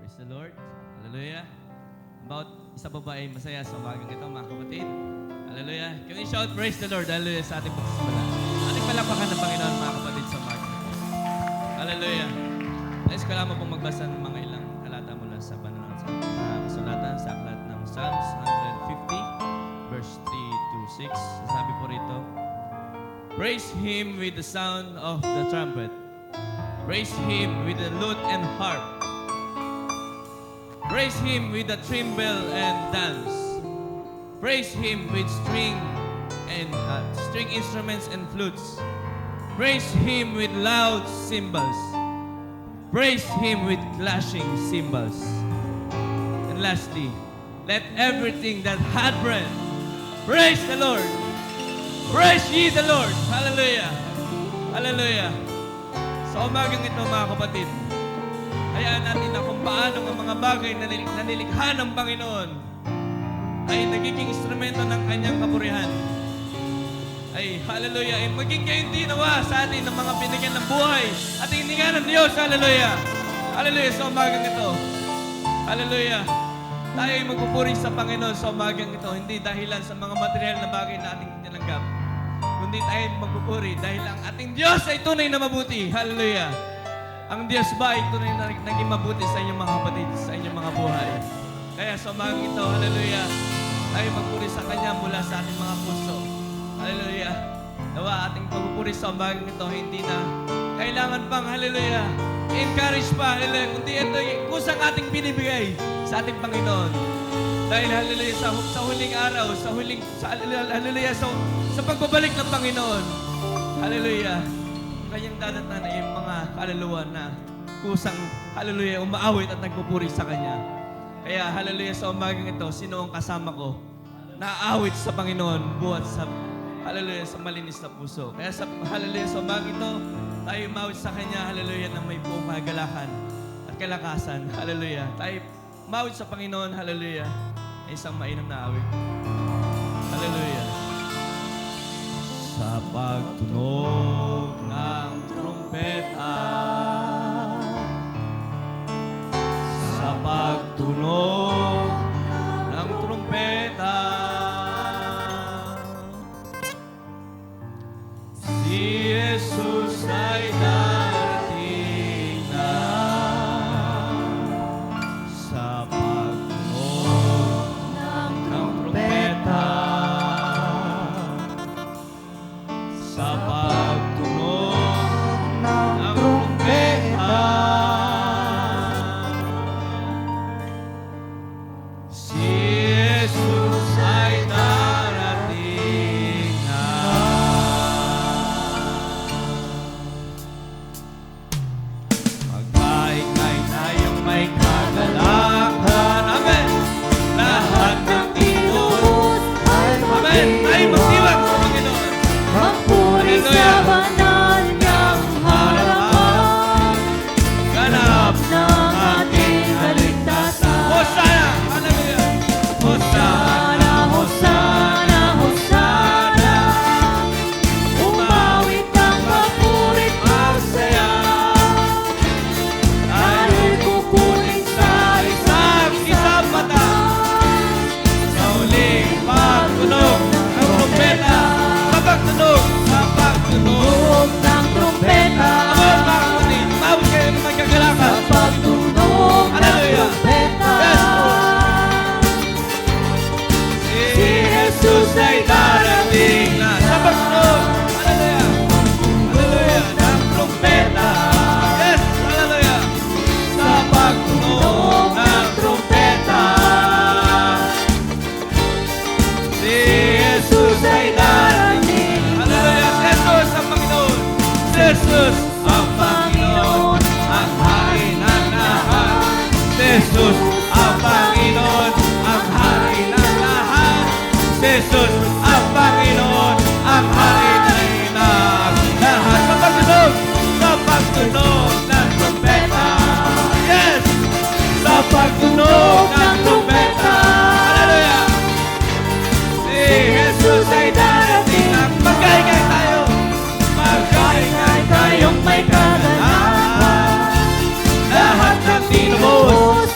Praise the Lord. Hallelujah. About isa pa ba ay masaya sa umagang ito, mga kapatid? Hallelujah. Can we shout praise the Lord? Hallelujah sa ating pagsisimula. Ating palakpakan ng Panginoon, mga kapatid, sa umagang ito. Hallelujah. Nais ko lamang pong magbasa ng mga ilang talata mula sa Panginoon sa kasulatan sa aklat ng Psalms 150, verse 3 to 6. Sabi po rito, praise Him with the sound of the trumpet. Praise Him with the lute and harp. Praise Him with the timbrel and dance. Praise Him with string instruments and flutes. Praise Him with loud cymbals. Praise Him with clashing cymbals. And lastly, let everything that hath breath praise the Lord. Praise ye the Lord. Hallelujah. Hallelujah. Sa umagang ito, mga kapatid, hayaan natin na kung paano ang mga bagay na nilikha ng Panginoon ay nagiging instrumento ng Kanyang kapurihan. Ay, hallelujah, ay maging gayon din nawa sa atin ng mga binigyan ng buhay at hininga ng Diyos. Hallelujah. Hallelujah sa umagang ito. Hallelujah. Tayo ay magpupuri sa Panginoon sa umagang ito, hindi dahilan sa mga material na bagay na ating tinanggap, kundi tayo magpupuri dahil ang ating Diyos ay tunay na mabuti. Hallelujah. Ang Diyos ba ay tunay na naging mabuti sa inyong mga kapatid, sa inyong mga buhay. Kaya sa umagang ito, hallelujah, tayo magpuri sa Kanya mula sa ating mga puso. Hallelujah. Nawa ating pagpupuri sa umagang ito, hindi na kailangan pang, hallelujah, encourage pa, hallelujah, kundi ito kusang ating binibigay sa ating Panginoon. Dahil, hallelujah, sa huling araw, hallelujah, sa pagbabalik ng Panginoon, hallelujah, Kanyang dadatan ay yung mga kaluluwa na kusang, hallelujah, umaawit at nagpupuri sa Kanya. Kaya, hallelujah, sa umagang ito, sino ang kasama ko? Naaawit sa Panginoon, buhat sa, hallelujah, sa malinis na puso. Kaya, hallelujah, sa umagang ito, tayo umawit sa Kanya, hallelujah, na may buong kagalakan at kalakasan. Hallelujah. Tayo umawit sa Panginoon, hallelujah, ay isang mainam na awit. Hallelujah. Sa pagtunog ng trumpeta, sa pagtunog ng trumpeta, si Jesus ay darating na. Sa pagtunog ng trumpeta, sa pagtunog ng trumpeta, si Jesus ay darating na. Magkaingay tayong may kagalakan. Amen. Lahat ng tinos. Amen. Ay magdiwag sa Panginoon. Magpuri sa banal niyang harapan, Ganap ng ating kaligtasan. Hosana! Hallelujah! Hosana! Hosana, Hosana, umawit ang mapurit Ang saya dahil kukunin sa isang mata sa huling pagtunog ng trumpeta. Sa pagtunog! Sa pagtunog! ng trumpeta. Amor, mga kapatid! Umawit kayo ng magkagalakan! Sa pagtunog ng Hallelujah. trumpeta, Si Jesus ay darating na. Sa pagtunog! Hallelujah! Hallelujah! Ng trumpeta! Yes! Hallelujah! Sa pagtunog ng trumpeta, si Jesus ay darating. Hallelujah! Si Jesus ang Panginoon! Si Jesus ang Panginoon, ang Hari ng lahat. Si Jesus ang Panginoon, ang Hari ng lahat. Si Jesus ang Panginoon, ang Hari ng lahat. Sa pagtunog ng trumpeta. Yes! Sa pagtunog ng trumpeta. Hallelujah! Si Jesus ay darating na. Magkaingay tayo. Magkaingay tayong may kagalakan. Lahat ng tinubos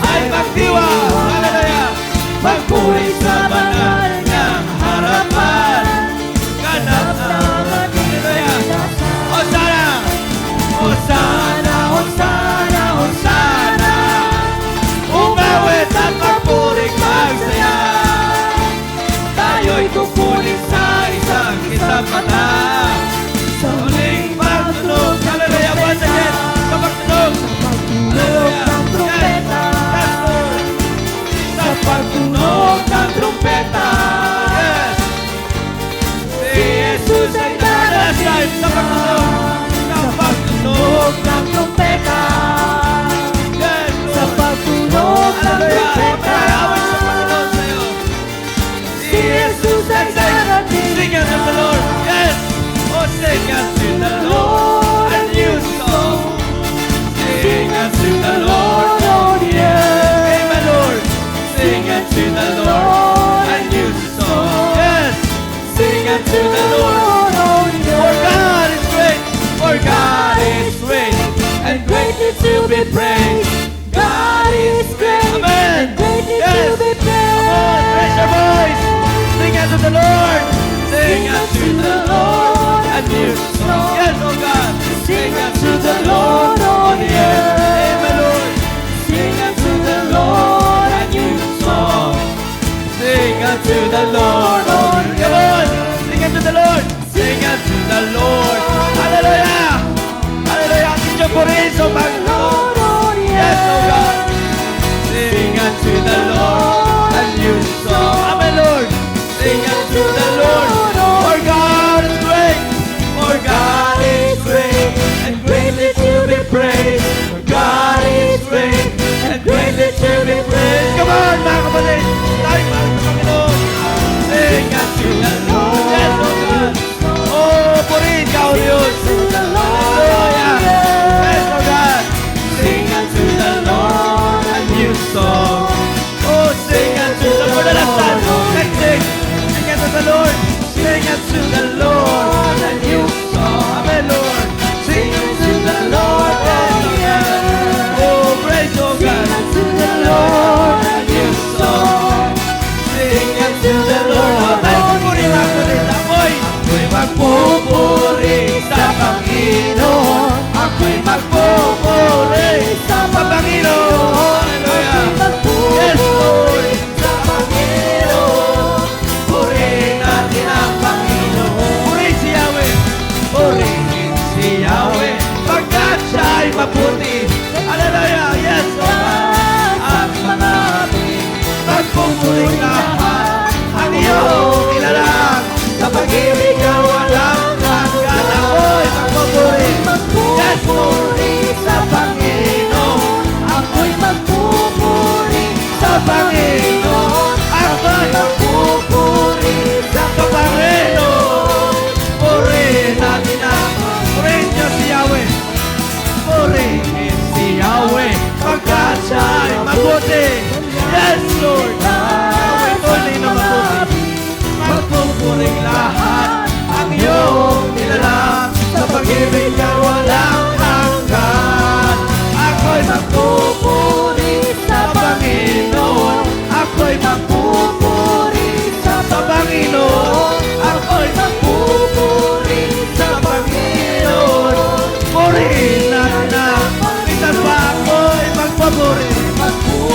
papuri.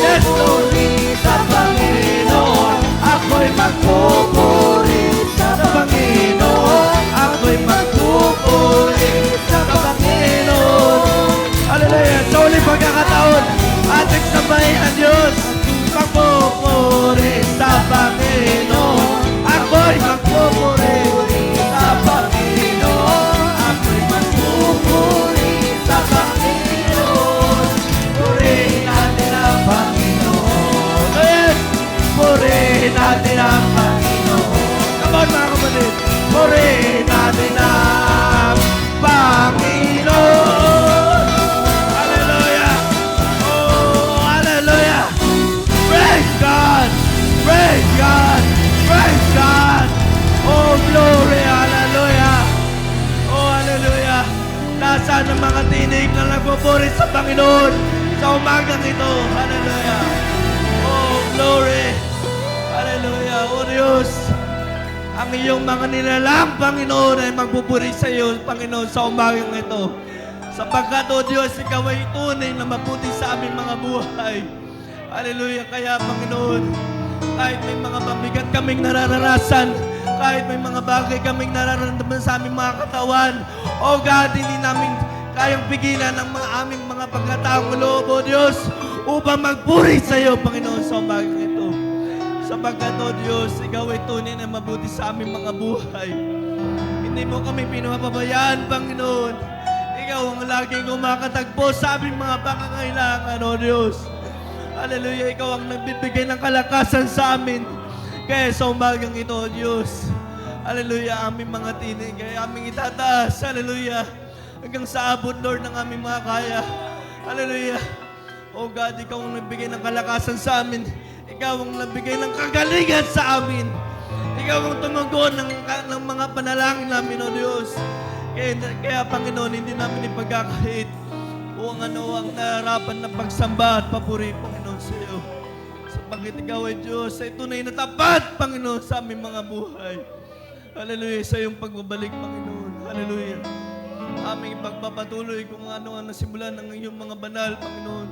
Yes, Lord. Magpupuri sa Panginoon. Ako'y magpupuri sa Panginoon. Ako'y magpupuri sa Panginoon. Hallelujah. Sa uling pagkakataon, ating sabayin ang Diyos. Magpupuri sa Panginoon. Ako'y magpupuri sa Panginoon. Ako'y magpupuri sa Panginoon. Purihin natin ang Panginoon. Yes! Purihin natin ang Panginoon. Come on mga kapatid. Purihin natin ang Panginoon. Hallelujah! Oh, hallelujah! Praise God! Praise God! Praise God! Oh, glory! Hallelujah! Oh, hallelujah! Nasaan ang mga tinig na nagpupuri sa Panginoon sa umagang ito? Hallelujah! Oh, glory! Hallelujah! Oh, Diyos! Ang iyong mga nilalang, Panginoon, ay magpupuri sa iyo, Panginoon, sa umagang ito. Sapagkat, O Diyos, Ikaw ay tunay na mabuti sa aming mga buhay. Hallelujah! Kaya, Panginoon, kahit may mga mabigat kaming nararanasan, kahit may mga bagay kaming nararamdaman sa aming mga katawan, O God, hindi namin kayang pigilan ang mga aming mga pagkataong loob, O Diyos, upang magpuri sa iyo, Panginoon, sa umagang ito. Sapagkat, O Diyos, Ikaw ay tunay na mabuti sa aming mga buhay. Hindi mo kami pinapabayaan, Panginoon. Ikaw ang laging kumakatagpo sa aming mga pangangailangan, O Diyos. Hallelujah, Ikaw ang nagbibigay ng kalakasan sa amin. Kaya sa umagang ito, O Diyos, hallelujah, aming mga tinig, kaya aming itataas, hallelujah, hanggang sa abot, Lord, ng aming mga kaya. Hallelujah. O God, Ikaw ang nagbigay ng kalakasan sa amin. Ikaw ang nagbigay ng kagalingan sa amin. Ikaw ang tumugon ng mga panalangin namin, O Diyos. Kaya Panginoon, hindi namin ipagkakait o ang naharapan ng pagsamba at papuri, Panginoon, sa iyo. Sapagkat Ikaw ay Diyos, ay tunay na tapat, Panginoon, sa aming mga buhay. Hallelujah, sa iyong pagbabalik, Panginoon. Hallelujah. Aming ipagpapatuloy kung ano ang nasimulan ng iyong mga banal, Panginoon.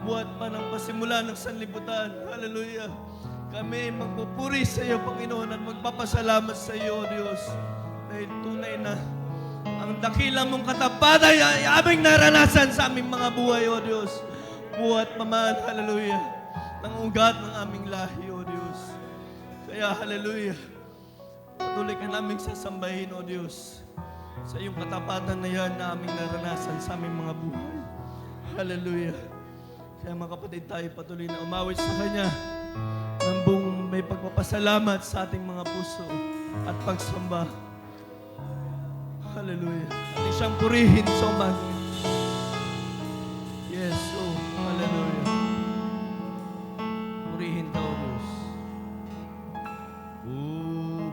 Buhat pa ng pasimula ng sanlibutan. Hallelujah. Kami magpupuri sa iyo, Panginoon, at magpapasalamat sa iyo, O Diyos. Dahil tunay na ang dakilang mong katapatan ay aming naranasan sa aming mga buhay, O Diyos. Buhat pa man, hallelujah, ng ugat ng aming lahi, O Diyos. Kaya, hallelujah, patuloy ka naming sasambahin, O Diyos, sa iyong katapatan na yan na aming naranasan sa aming mga buhay. Hallelujah. Kaya mga kapatid, tayo patuloy na umawit sa Kanya ng buong may pagpapasalamat sa ating mga puso at pagsamba. Hallelujah. Ating siyang purihin sa umaga. Yes, oh, hallelujah. Purihin ka, O Diyos.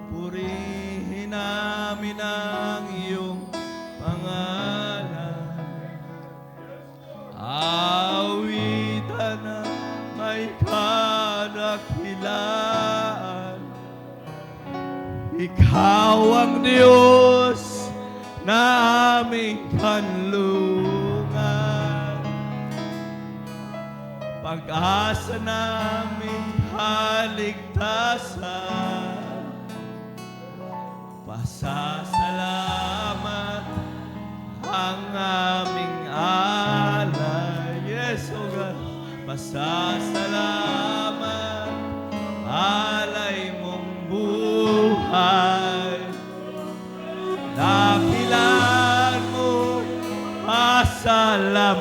Pupurihin namin ang iyong pangalan. Awitan na may kadakilaan. Ikaw ang Diyos na aming kanlungan. Pag-asa namin kaligtasan. Pasasalamat ang aming alay. Yes, O God. Pasasalamat, alay mong buhay. Dakilan mo, pasalamatan.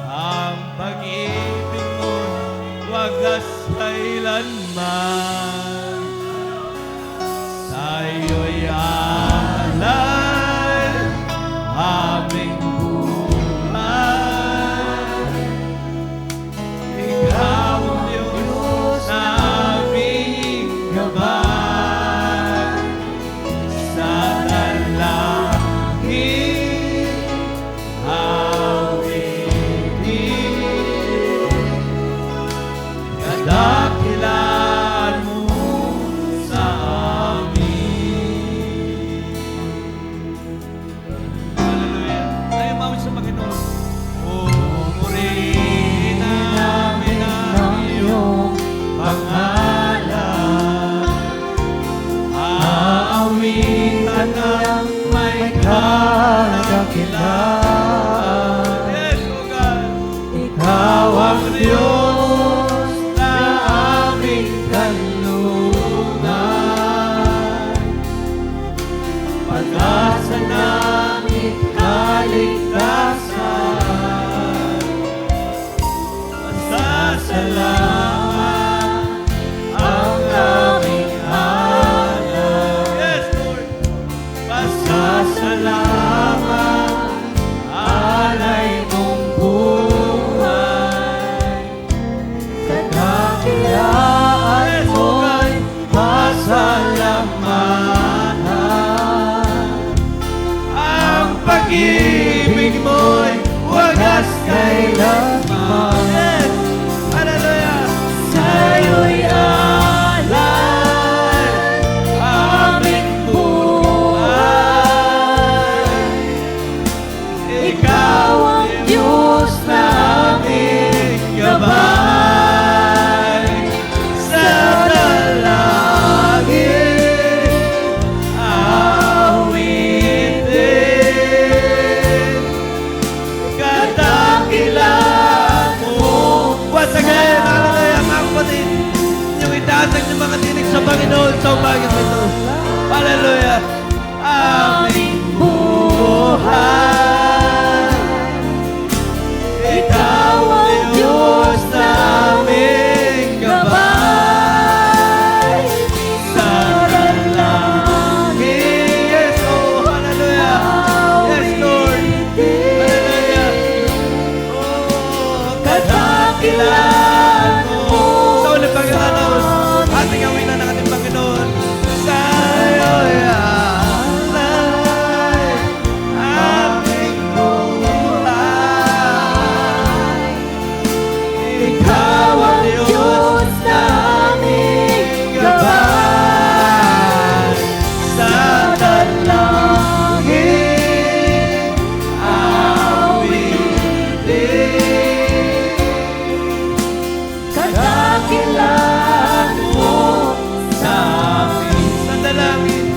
Ang pag-ibig mo, wagas kailanman. Tayo'y alay, aming buhay. Ikaw ang Diyos na aming gabay. Sa dalangin Ikaw ang Diyos na aming gabay. Sa dalangin, awitin, kadakilan mo. Once again, hallelujah, mga kapatid. Yung itatag ng mga tinig sa Panginoon sa umagang ito. Hallelujah. Aming buhay. Ikaw ang Diyos naming gabay. Sa dalangin. Yes, oh, hallelujah. Yes, Lord. Hallelujah. Oh, kadakilan mo. Sa ulit pag-anaw, ating awinan ng ating Panginoon. Sa'yo alay, aming buhay. Ikaw ang Diyos naming gabay. Sa dalangin, awitin, kadakilan mo sa amin. Sa dalangin,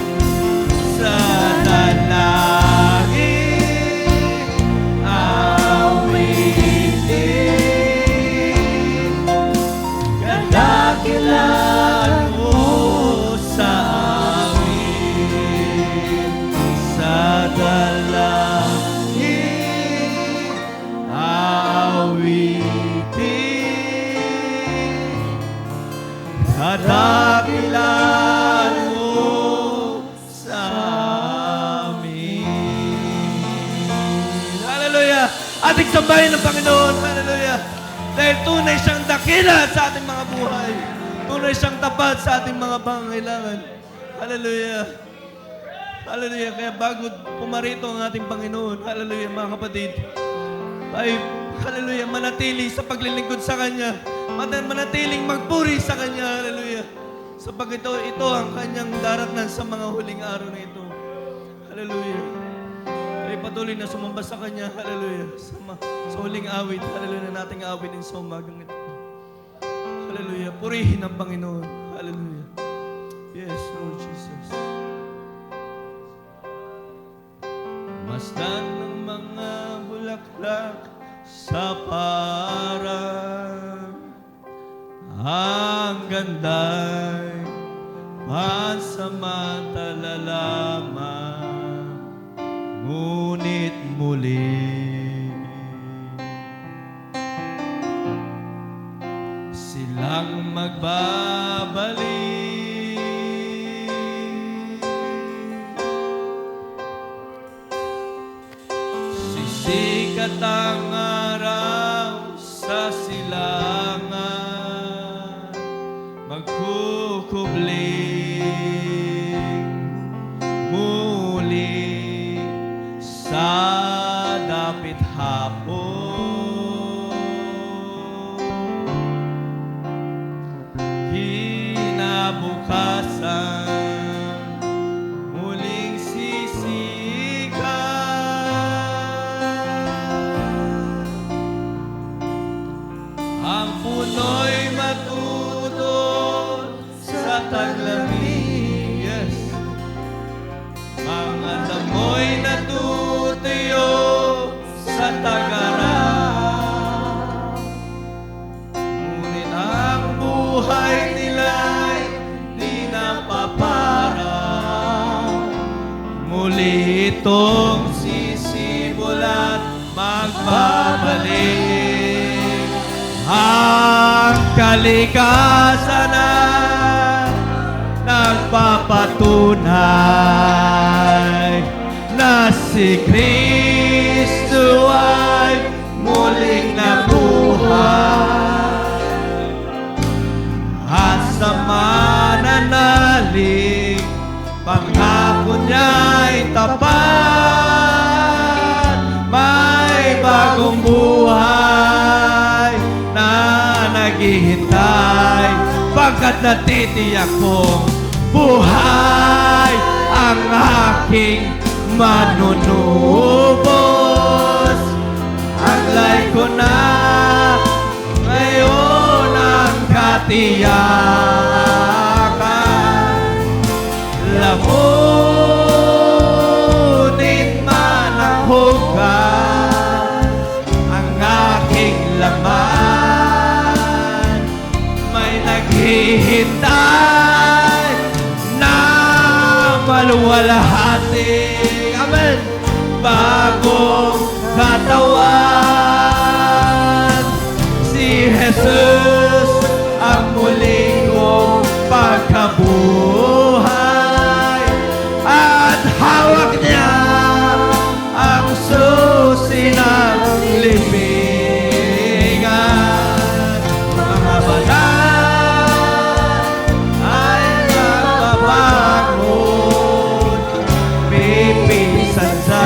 sa dalangin, awitin, kadakilan mo sa amin. Sa dalangin, awitin, kadakilan mo sa amin. Hallelujah! Ating sambahin ng Panginoon. Hallelujah! Dahil tunay siyang dakila sa ating mga buhay. Tunay siyang tapat sa ating mga pangangailangan. Hallelujah! Hallelujah! Kaya bago pumarito ang ating Panginoon, hallelujah mga kapatid, ay, hallelujah, manatili sa paglilingkod sa Kanya. Manatiling magpuri sa Kanya, hallelujah. Sapagkat ito ang Kanyang daratnan sa mga huling araw na ito. Hallelujah. Ay patuloy na sumamba sa Kanya, hallelujah. Sa huling awit, hallelujah, na nating awitin sa umagang ito. Hallelujah. Purihin ang Panginoon. Hallelujah. Yes, Lord Jesus. Masdan ng mga bulaklak sa parang ang ganda'y pansamantala lamang, ngunit muli silang magbabalik. Sisikat ang araw sa silangan, magkukubling muli sa dapit hapon. Kinabukasan, muling sisikat ang puno'y matutol sa taglamig. Yes. Mga damoy natutuyo sa tagaraw, ngunit ang buhay nila'y di napaparang. Muli itong sisimulat magbabalik ang kalikasan na nagpapatunay na si Kristo ay muling nabuhay. At sa mananalig, pangako niya'y tapat. May bagong buhay na naghihintay, pagkat natitiyak kong buhay ang aking manunubos. katiyakan. Lamunin man ang hugad, ang aking laman, may naghihintay na maluwalhati. Amen. Bagong katawan, si Jesus ang muli kong pagkabuhay, at hawak niya ang susi ng libingan. Mga banal ay nababangon, pipisan sa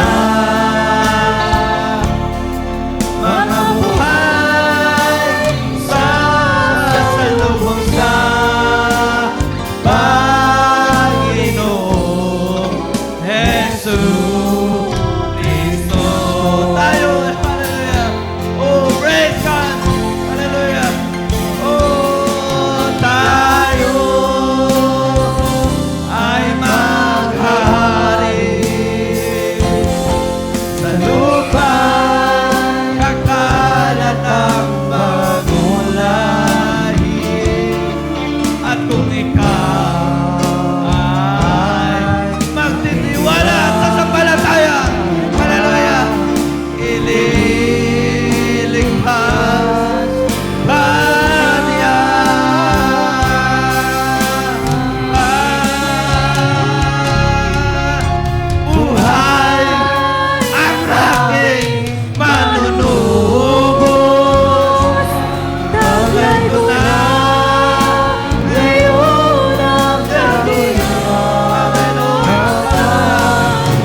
mga buhay sa salubong sa Panginoong Jesus Cristo. Tayo, hallelujah. Oh, praise God. Hallelujah. Oh, tayo ay maghahari sa lupa, kakalat ang bagong lahi. At kung ikaw ay magtitiwala at sasampalataya, hallelujah, ililigtas ka niya. Buhay ang aking manunubos. Tagay ko na ngayon ang Panginoon.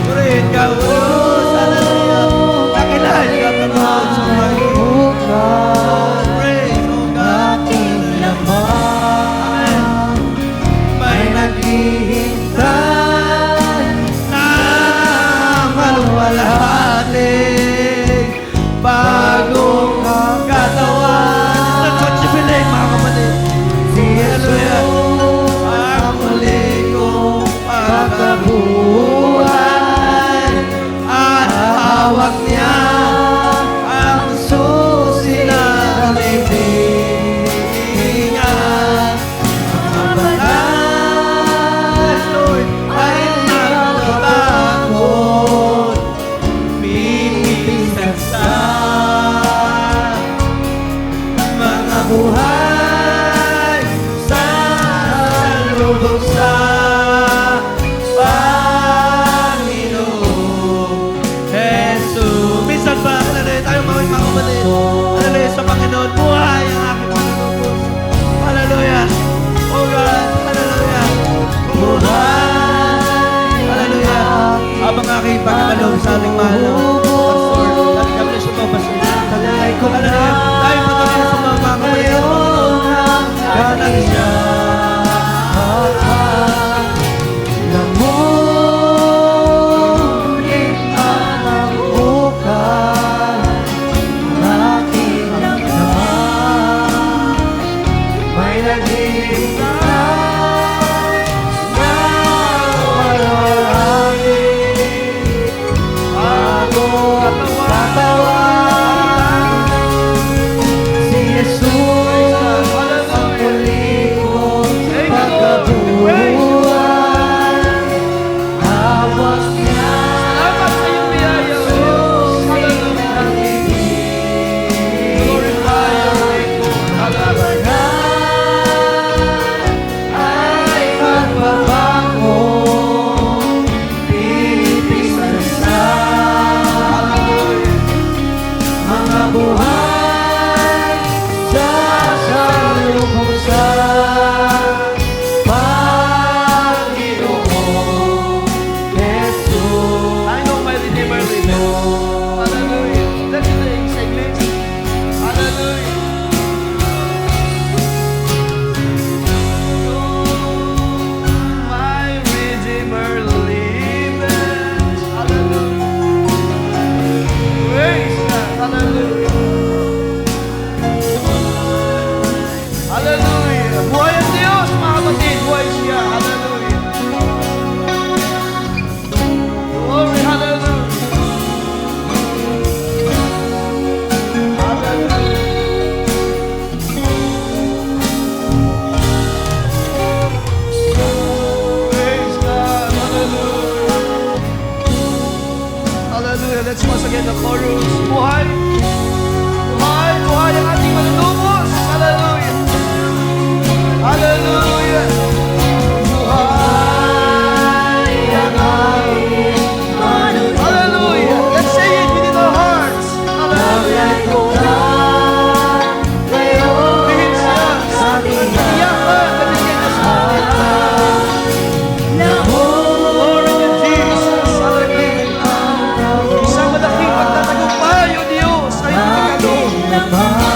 Purihin ka, Diyos. Hallelujah. Dakilahin ka, Panginoon, sa Panginoon. Praise, O God. Amen. May naghihintay na maluwalhati, bagong katawan. Let's watch the film, mga kapatid. Si Jesus ang muli kong pagkabuhay, at hawak niya ang susi ng libingan. Mga banal, Lord, ay nagbabangon, pipisan sa mga buhay sa lubog sa Panginoong Jesus. Minsan ba, hallelujah, tayo mga kapatid, hallelujah, sa Panginoon, buhay ang aking manunubos. Hallelujah. Oh God, hallelujah. Buhay. Hallelujah. Habang aking pagkakaloob sa ating mahal na pastor, God bless you po, pastor. Hallelujah. Tayo patuloy sa mga kapatid ng Panginoon. Kaya natin siya. Lamunin ang hukay, ang aking laman, may naghihintay na maluwalhati, bagong katawan, si Jesus ang muli kong pagkabuhay. Hawak niya ang susi ng libingan. Mga banal ay magbabangon, pipisan sa mga buhay sa salubong sa Panginoong Jesus. I know my Redeemer lives. Hallelujah. Let's sing, English. Hallelujah. My Redeemer lives. Hallelujah. Praise God. Hallelujah. Ama.